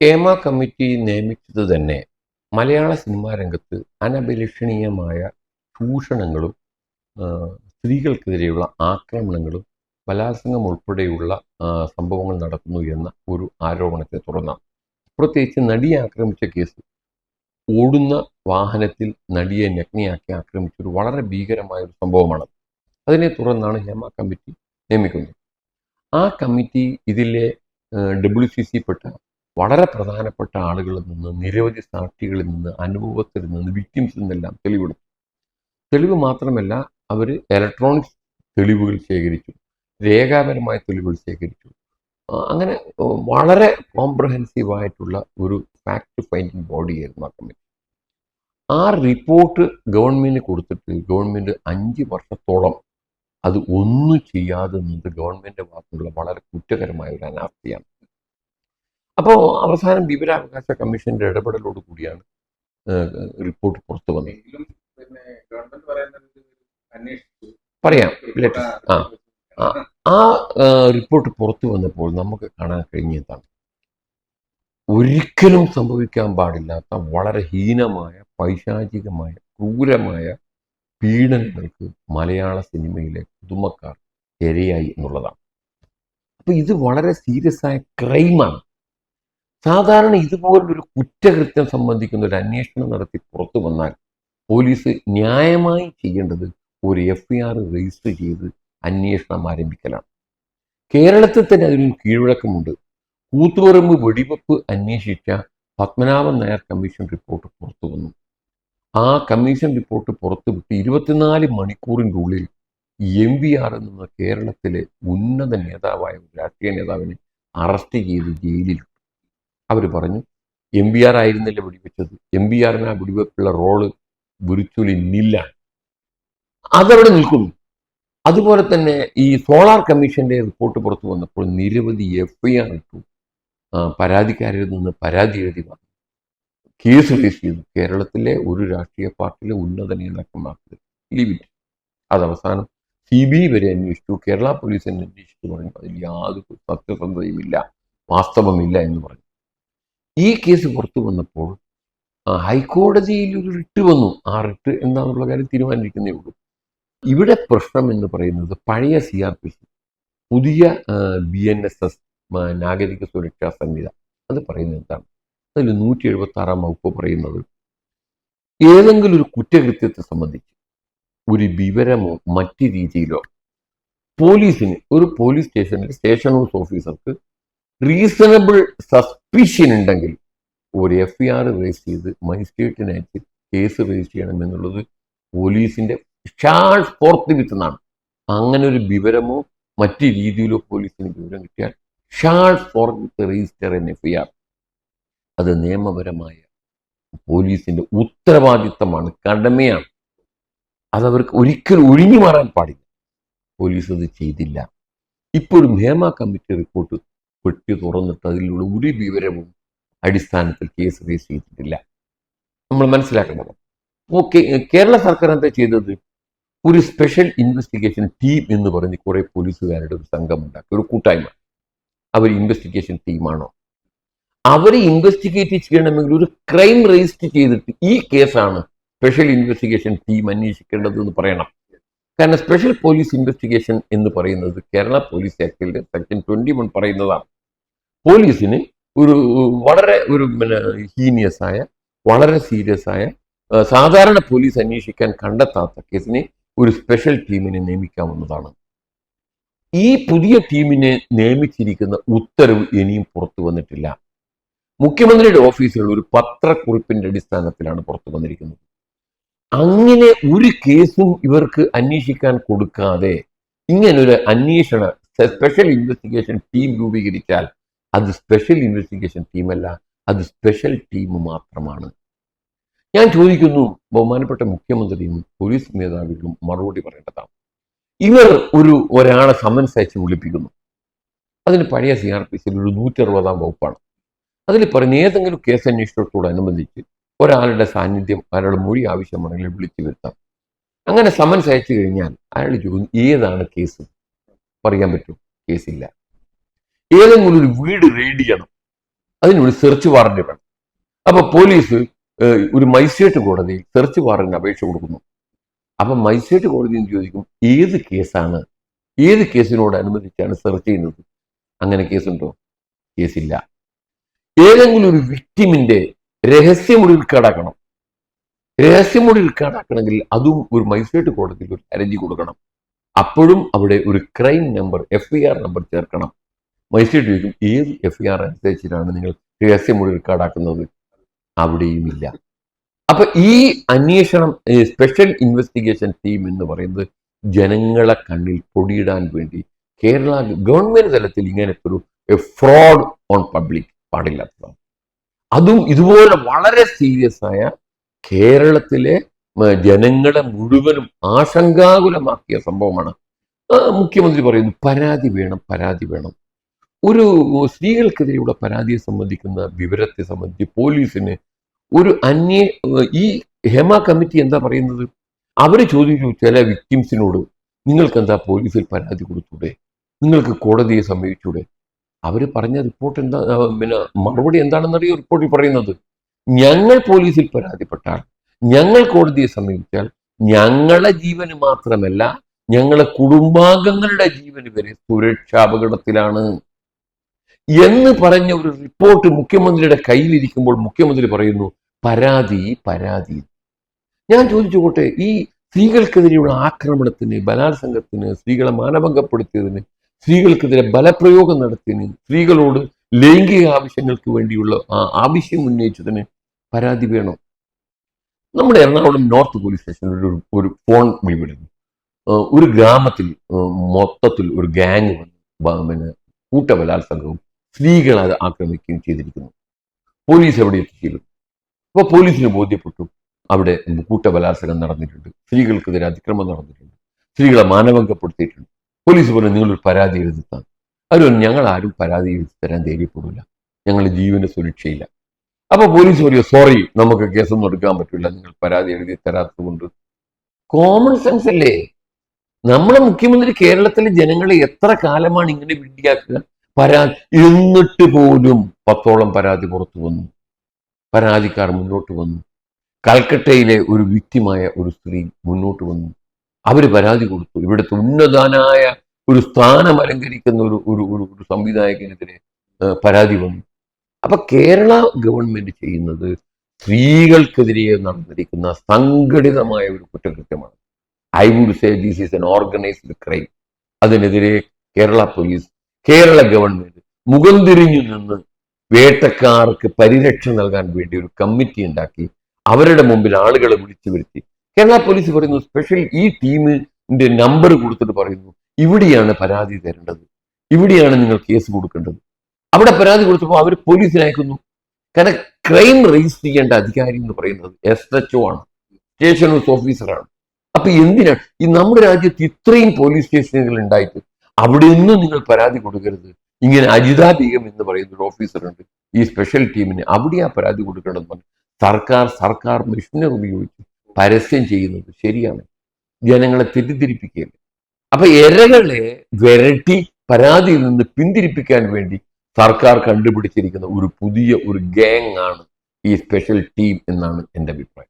Hema committee നിയമിച്ചത് തന്നെ മലയാള cinema രംഗത്ത് അനഭിലഷണീയമായ ചൂഷണങ്ങളും സ്ത്രീകൾക്കെതിരെയുള്ള ആക്രമണങ്ങളും ബലാത്സംഗം ഉൾപ്പെടെയുള്ള സംഭവങ്ങൾ നടക്കുന്നു എന്ന ഒരു ആരോപണത്തെ തുടർന്നാണ്. പ്രത്യേകിച്ച് നടിയെ ആക്രമിച്ച കേസ് ഓടുന്ന വാഹനത്തിൽ നടിയെ നഗ്നയാക്കി ആക്രമിച്ചൊരു വളരെ ഭീകരമായ ഒരു സംഭവമാണ്. അതിനെ തുടർന്നാണ് ഹേമ കമ്മിറ്റി നിയമിക്കുന്നത്. ആ കമ്മിറ്റി ഇതിലെ WCC പെട്ട വളരെ പ്രധാനപ്പെട്ട ആളുകളിൽ നിന്ന്, നിരവധി സാക്ഷികളിൽ നിന്ന്, അനുഭവത്തിൽ നിന്ന്, വിക്ടിംസിൽ നിന്നെല്ലാം തെളിവെടുത്തു. തെളിവ് മാത്രമല്ല, അവർ ഇലക്ട്രോണിക്സ് തെളിവുകൾ ശേഖരിച്ചു, രേഖാപരമായ തെളിവുകൾ ശേഖരിച്ചു. അങ്ങനെ വളരെ കോംപ്രഹെൻസീവായിട്ടുള്ള ഒരു ഫാക്ട് ഫൈൻഡിങ് ബോഡിയായിരുന്നു ആ കമ്മിറ്റി. ആ റിപ്പോർട്ട് ഗവൺമെന്റിന് കൊടുത്തിട്ട് ഗവൺമെന്റ് 5 വർഷത്തോളം അത് ഒന്നും ചെയ്യാതെ നിന്നത് ഗവൺമെന്റിന്റെ ഭാഗത്തുള്ള വളരെ കുറ്റകരമായ ഒരു അനാസ്ഥയാണ്. അപ്പോൾ അവസാനം വിവരാവകാശ കമ്മീഷന്റെ ഇടപെടലോട് കൂടിയാണ് റിപ്പോർട്ട് പുറത്തു വന്നത്. പറയാം. ആ റിപ്പോർട്ട് പുറത്തു വന്നപ്പോൾ നമുക്ക് കാണാൻ കഴിഞ്ഞതാണ് ഒരിക്കലും സംഭവിക്കാൻ പാടില്ലാത്ത വളരെ ഹീനമായ, പൈശാചികമായ, ക്രൂരമായ പീഡനങ്ങൾക്ക് മലയാള സിനിമയിലെ പുതുമക്കാർ ഇരയായി എന്നുള്ളതാണ്. അപ്പൊ ഇത് വളരെ സീരിയസ് ആയ ക്രൈമാണ്. സാധാരണ ഇതുപോലൊരു കുറ്റകൃത്യം സംബന്ധിക്കുന്ന ഒരു അന്വേഷണം നടത്തി പുറത്തു വന്നാൽ പോലീസ് ന്യായമായി ചെയ്യേണ്ടത് ഒരു FIR രജിസ്റ്റർ ചെയ്ത് അന്വേഷണം ആരംഭിക്കലാണ്. കേരളത്തിൽ തന്നെ അതിനൊരു കീഴ്വഴക്കമുണ്ട്. കൂത്തുപറമ്പ് വെടിവെപ്പ് അന്വേഷിച്ച പത്മനാഭൻ നായർ കമ്മീഷൻ റിപ്പോർട്ട് പുറത്തു വന്നു. ആ കമ്മീഷൻ റിപ്പോർട്ട് പുറത്തുവിട്ട് 24 മണിക്കൂറിൻ്റെ ഉള്ളിൽ MVR എന്ന കേരളത്തിലെ ഉന്നത നേതാവായ ഒരു രാഷ്ട്രീയ നേതാവിനെ അറസ്റ്റ് ചെയ്ത് ജയിലിലിട്ടു. അവർ പറഞ്ഞു MVR ആയിരുന്നില്ല വെടിവെച്ചത്, MVRന് ആ വെടിവെപ്പുള്ള റോള് വിർച്വലി നില്ലാണ്. അതവിടെ നിൽക്കുന്നു. അതുപോലെ തന്നെ ഈ സോളാർ കമ്മീഷന്റെ റിപ്പോർട്ട് പുറത്തു വന്നപ്പോൾ നിരവധി FIR ഇട്ടു. പരാതിക്കാരിൽ നിന്ന് പരാതി എഴുതി വന്നു, കേസ് രജിസ്റ്റർ ചെയ്തു. കേരളത്തിലെ ഒരു രാഷ്ട്രീയ പാർട്ടിയിലെ ഉന്നത നേതാക്കന്മാർക്ക് ലിമിറ്റ്. അത് അവസാനം CBI വരെ അന്വേഷിച്ചു, കേരള പോലീസ് തന്നെ അന്വേഷിച്ചു. പറഞ്ഞു അതിൽ യാതൊരു സത്യസന്ധതയുമില്ല, വാസ്തവമില്ല എന്ന് പറഞ്ഞു. ഈ കേസ് പുറത്തു വന്നപ്പോൾ ഹൈക്കോടതിയിൽ ഒരു റിട്ട് വന്നു. ആ റിട്ട് എന്താണെന്നുള്ള കാര്യം തീരുമാനിക്കുന്നേ ഉള്ളൂ. ഇവിടെ പ്രശ്നം എന്ന് പറയുന്നത് പഴയ CRPC, പുതിയ BNSS നാഗരിക സുരക്ഷാ സംഹിത, അത് പറയുന്നത് എന്താണ്? അതിൽ 176 വകുപ്പ് പറയുന്നത് ഏതെങ്കിലും ഒരു കുറ്റകൃത്യത്തെ സംബന്ധിച്ച് ഒരു വിവരമോ മറ്റു രീതിയിലോ പോലീസിന്, ഒരു പോലീസ് സ്റ്റേഷൻ ഹൗസ് ഓഫീസർക്ക് റീസണബിൾ സസ്പിഷൻ ഉണ്ടെങ്കിൽ ഒരു FIR രജിസ്റ്റർ ചെയ്ത് മജിസ്ട്രേറ്റിന് അയച്ച് കേസ് രജിസ്റ്റർ ചെയ്യണമെന്നുള്ളത് പോലീസിന്റെ ഷാർട്ട് ഫോർത്ത്. അങ്ങനെ ഒരു വിവരമോ മറ്റു രീതിയിലോ പോലീസിന് വിവരം കിട്ടിയാൽ ഷാർട്ട് ഫോർത്ത് രജിസ്റ്റർ FIR. അത് നിയമപരമായ പോലീസിന്റെ ഉത്തരവാദിത്തമാണ്, കടമയാണ്. അതവർക്ക് ഒരിക്കലും ഒഴിഞ്ഞു മാറാൻ പാടില്ല. പോലീസ് അത് ചെയ്തില്ല. ഇപ്പോഴും ഹേമ കമ്മിറ്റി റിപ്പോർട്ട് പെട്ടി തുറന്നിട്ട് അതിലുള്ള ഒരു വിവരവും അടിസ്ഥാനത്തിൽ കേസ് രജിസ്റ്റർ ചെയ്തിട്ടില്ല. നമ്മൾ മനസ്സിലാക്കേണ്ടത്. കേരള സർക്കാർ എന്താ ചെയ്തത്? ഒരു സ്പെഷ്യൽ ഇൻവെസ്റ്റിഗേഷൻ ടീം എന്ന് പറഞ്ഞ് കുറെ പോലീസുകാരുടെ ഒരു സംഘം ഉണ്ടാക്കി, ഒരു കൂട്ടായ്മ. അവർ ഇൻവെസ്റ്റിഗേഷൻ ടീമാണോ? അവരെ ഇൻവെസ്റ്റിഗേറ്റ് ചെയ്യണമെങ്കിൽ ഒരു ക്രൈം രജിസ്റ്റർ ചെയ്തിട്ട് ഈ കേസാണ് സ്പെഷ്യൽ ഇൻവെസ്റ്റിഗേഷൻ ടീം അന്വേഷിക്കേണ്ടത് എന്ന് പറയണം. കാരണം സ്പെഷ്യൽ പോലീസ് ഇൻവെസ്റ്റിഗേഷൻ എന്ന് പറയുന്നത് കേരള പോലീസ് ആക്ടിന്റെ സെക്ഷൻ 21 പറയുന്നതാണ്. പോലീസിന് വളരെ ഹീനിയസ് ആയ, വളരെ സീരിയസ് ആയ, സാധാരണ പോലീസ് അന്വേഷിക്കാൻ കണ്ടെത്താത്ത കേസിനെ ഒരു സ്പെഷ്യൽ ടീമിനെ നിയമിക്കാവുന്നതാണ്. ഈ പുതിയ ടീമിനെ നിയമിച്ചിരിക്കുന്ന ഉത്തരവ് ഇനിയും പുറത്തു വന്നിട്ടില്ല. മുഖ്യമന്ത്രിയുടെ ഓഫീസിൽ ഒരു പത്രക്കുറിപ്പിന്റെ അടിസ്ഥാനത്തിലാണ് പുറത്തു വന്നിരിക്കുന്നത്. അങ്ങനെ ഒരു കേസും ഇവർക്ക് അന്വേഷിക്കാൻ കൊടുക്കാതെ ഇങ്ങനൊരു അന്വേഷണ സ്പെഷ്യൽ ഇൻവെസ്റ്റിഗേഷൻ ടീം രൂപീകരിച്ചാൽ അത് സ്പെഷ്യൽ ഇൻവെസ്റ്റിഗേഷൻ ടീമല്ല, അത് സ്പെഷ്യൽ ടീം മാത്രമാണ്. ഞാൻ ചോദിക്കുന്നു, ബഹുമാനപ്പെട്ട മുഖ്യമന്ത്രിയും പോലീസ് മേധാവികളും മറുപടി പറയേണ്ടതാണ്. ഇവർ ഒരാളെ സമൻസ് അയച്ച് വിളിപ്പിക്കുന്നു. അതിന് പഴയ CRPCയിൽ ഒരു 160 വകുപ്പാണ്. അതിൽ പറയുന്ന ഏതെങ്കിലും കേസ് അന്വേഷണത്തോടനുബന്ധിച്ച് ഒരാളുടെ സാന്നിധ്യം, അയാളുടെ മൊഴി ആവശ്യമാണെങ്കിൽ വിളിച്ചു വരുത്താം. അങ്ങനെ സമൻസ് അയച്ചു കഴിഞ്ഞാൽ അയാൾ ചോദിക്കും ഏതാണ് കേസ്, പറയാൻ പറ്റും? കേസില്ല. ഏതെങ്കിലും ഒരു വീട് റെയ്ഡ് ചെയ്യണം, അതിനൊരു സെർച്ച് വാറന്റ് വേണം. അപ്പൊ പോലീസ് ഒരു മജിസ്ട്രേറ്റ് കോടതിയിൽ സെർച്ച് വാറന്റിന് അപേക്ഷ കൊടുക്കുന്നു. അപ്പൊ മജിസ്ട്രേറ്റ് കോടതിയിൽ ചോദിക്കും ഏത് കേസാണ്, ഏത് കേസിനോടനുബന്ധിച്ചാണ് സെർച്ച് ചെയ്യുന്നത്. അങ്ങനെ കേസുണ്ടോ? കേസില്ല. ഏതെങ്കിലും ഒരു വിക്ടിമിന്റെ രഹസ്യമൊഴി റെക്കോർഡാക്കണം. രഹസ്യമൊഴി റെക്കോർഡാക്കണമെങ്കിൽ അതും ഒരു മജിസ്ട്രേറ്റ് കോടതിയിൽ ഒരു ഹർജി കൊടുക്കണം. അപ്പോഴും അവിടെ ഒരു ക്രൈം നമ്പർ, FIR നമ്പർ ചേർക്കണം. മജിസ്ട്രേറ്റ് ചോദിക്കും ഏത് FIR അനുസരിച്ചിട്ടാണ് നിങ്ങൾ രഹസ്യമൊഴി റെക്കോർഡാക്കുന്നത്. അവിടെയുമില്ല. അപ്പൊ ഈ അന്വേഷണം, സ്പെഷ്യൽ ഇൻവെസ്റ്റിഗേഷൻ ടീം എന്ന് പറയുന്നത് ജനങ്ങളെ കണ്ണിൽ പൊടിയിടാൻ വേണ്ടി കേരള ഗവൺമെന്റ് തലത്തിൽ ഇങ്ങനത്തെ ഒരു ഫ്രോഡ് ഓൺ പബ്ലിക് പാടില്ലാത്തതാണ്. അതും ഇതുപോലെ വളരെ സീരിയസ് ആയ കേരളത്തിലെ ജനങ്ങളെ മുഴുവനും ആശങ്കാകുലമാക്കിയ സംഭവമാണ്. മുഖ്യമന്ത്രി പറയുന്നു പരാതി വേണം, പരാതി വേണം. ഒരു സ്ത്രീകൾക്കെതിരെയുള്ള പരാതിയെ സംബന്ധിക്കുന്ന വിവരത്തെ സംബന്ധിച്ച് പോലീസിന് ഒരു ഈ ഹേമ കമ്മിറ്റി എന്താ പറയുന്നത്? അവർ ചോദിച്ചു ചില വിക്ടിംസിനോട് നിങ്ങൾക്ക് എന്താ പോലീസിൽ പരാതി കൊടുത്തൂടെ, നിങ്ങൾക്ക് കോടതിയെ സമീപിച്ചൂടെ? അവർ പറഞ്ഞ റിപ്പോർട്ട് എന്താ, പിന്നെ മറുപടി എന്താണെന്നറിയോ റിപ്പോർട്ടിൽ പറയുന്നത്? ഞങ്ങൾ പോലീസിൽ പരാതിപ്പെട്ടാൽ, ഞങ്ങൾ കോടതിയെ സമീപിച്ചാൽ ഞങ്ങളെ ജീവന് മാത്രമല്ല ഞങ്ങളെ കുടുംബാംഗങ്ങളുടെ ജീവന് വരെ സുരക്ഷാപകടത്തിലാണ് എന്ന് പറഞ്ഞ ഒരു റിപ്പോർട്ട് മുഖ്യമന്ത്രിയുടെ കയ്യിലിരിക്കുമ്പോൾ മുഖ്യമന്ത്രി പറയുന്നു പരാതി, പരാതി. ഞാൻ ചോദിച്ചുകൊട്ടെ, ഈ സ്ത്രീകൾക്കെതിരെയുള്ള ആക്രമണത്തിന്, ബലാത്സംഗത്തിന്, സ്ത്രീകളെ മാനഭംഗപ്പെടുത്തിയതിന്, സ്ത്രീകൾക്കെതിരെ ബലപ്രയോഗം നടത്തിയതിന്, സ്ത്രീകളോട് ലൈംഗിക ആവശ്യങ്ങൾക്ക് വേണ്ടിയുള്ള ആവശ്യം ഉന്നയിച്ചതിന് പരാതി വേണം? നമ്മുടെ എറണാകുളം നോർത്ത് പോലീസ് സ്റ്റേഷനിൽ ഒരു ഫോൺ വിളിവിടുന്നു. ഒരു ഗ്രാമത്തിൽ മൊത്തത്തിൽ ഒരു ഗ്യാങ് പിന്നെ കൂട്ടബലാത്സംഗവും സ്ത്രീകളെ അത് ആക്രമിക്കുകയും ചെയ്തിരിക്കുന്നു. പോലീസ് എവിടെ എത്തിച്ചിരുന്നു? അപ്പോൾ പോലീസിന് ബോധ്യപ്പെട്ടു അവിടെ കൂട്ടബലാത്സംഗം നടന്നിട്ടുണ്ട്, സ്ത്രീകൾക്കെതിരെ അതിക്രമം നടന്നിട്ടുണ്ട്, സ്ത്രീകളെ മാനഭംഗപ്പെടുത്തിയിട്ടുണ്ട്. പോലീസ് പറഞ്ഞു നിങ്ങളൊരു പരാതി എഴുതിത്താൻ. അവർ പറഞ്ഞു ഞങ്ങൾ ആരും പരാതി എഴുതി തരാൻ ധൈര്യപ്പെടില്ല, ഞങ്ങളുടെ ജീവന് സുരക്ഷയില്ല. അപ്പൊ പോലീസ് പറയും സോറി, നമുക്ക് കേസൊന്നും എടുക്കാൻ പറ്റില്ല, നിങ്ങൾ പരാതി എഴുതി തരാത്തത് കൊണ്ട്. കോമൺ സെൻസ് അല്ലേ? നമ്മളെ മുഖ്യമന്ത്രി കേരളത്തിലെ ജനങ്ങളെ എത്ര കാലമാണ് ഇങ്ങനെ വിഡ്ഢിയാക്കുക? പരാതി എന്നിട്ട് പോലും 10ഓളം പരാതി പുറത്തു വന്നു, പരാതിക്കാർ മുന്നോട്ട് വന്നു. കൽക്കട്ടയിലെ ഒരു വിക്ടിമായ ഒരു സ്ത്രീ മുന്നോട്ട് വന്നു, അവര് പരാതി കൊടുത്തു. ഇവിടുത്തെ ഉന്നതനായ ഒരു സ്ഥാനം അലങ്കരിക്കുന്ന ഒരു സംവിധായകനെതിരെ പരാതി വന്നു. അപ്പൊ കേരള ഗവൺമെന്റ് ചെയ്യുന്നത് സ്ത്രീകൾക്കെതിരെ നടന്നിരിക്കുന്ന സംഘടിതമായ ഒരു കുറ്റകൃത്യമാണ്. I would say this is an organised crime. അതിനെതിരെ കേരള പോലീസ്, കേരള ഗവൺമെന്റ് മുഖം തിരിഞ്ഞു നിന്ന് വേട്ടക്കാർക്ക് പരിരക്ഷ നൽകാൻ വേണ്ടി ഒരു കമ്മിറ്റി ഉണ്ടാക്കി അവരുടെ മുമ്പിൽ ആളുകളെ വിളിച്ചു വരുത്തി. കേരള പോലീസ് പറയുന്നു സ്പെഷ്യൽ ഈ ടീമിന്റെ നമ്പർ കൊടുത്തിട്ട് പറയുന്നു ഇവിടെയാണ് പരാതി തരേണ്ടത്, ഇവിടെയാണ് നിങ്ങൾ കേസ് കൊടുക്കേണ്ടത്. അവിടെ പരാതി കൊടുത്തപ്പോൾ അവർ പോലീസിനെ അയക്കുന്നു. കാരണം ക്രൈം രജിസ്റ്റർ ചെയ്യേണ്ട അധികാരി എന്ന് പറയുന്നത് SHO ആണ്, സ്റ്റേഷൻ ഹൗസ് ഓഫീസറാണ്. അപ്പൊ എന്തിനാണ് ഈ നമ്മുടെ രാജ്യത്ത് ഇത്രയും പോലീസ് സ്റ്റേഷനുകൾ ഉണ്ടായിട്ട് അവിടെ ഒന്നും നിങ്ങൾ പരാതി കൊടുക്കരുത്? ഇങ്ങനെ അജിത ബീഗം എന്ന് പറയുന്ന ഒരു ഓഫീസറുണ്ട് ഈ സ്പെഷ്യൽ ടീമിന്, അവിടെയാ പരാതി കൊടുക്കേണ്ടതെന്ന് പറഞ്ഞു സർക്കാർ മെഷീനറി ഉപയോഗിച്ച് പരസ്യം ചെയ്യുന്നത് ശരിയാണ്? ജനങ്ങളെ തെറ്റിദ്ധരിപ്പിക്കുകയല്ലേ? അപ്പൊ ഇരകളെ വിരട്ടി പരാതിയിൽ നിന്ന് പിന്തിരിപ്പിക്കാൻ വേണ്ടി സർക്കാർ കണ്ടുപിടിച്ചിരിക്കുന്ന ഒരു പുതിയ ഗ്യാങ് ആണ് ഈ സ്പെഷ്യൽ ടീം എന്നാണ് എൻ്റെ അഭിപ്രായം.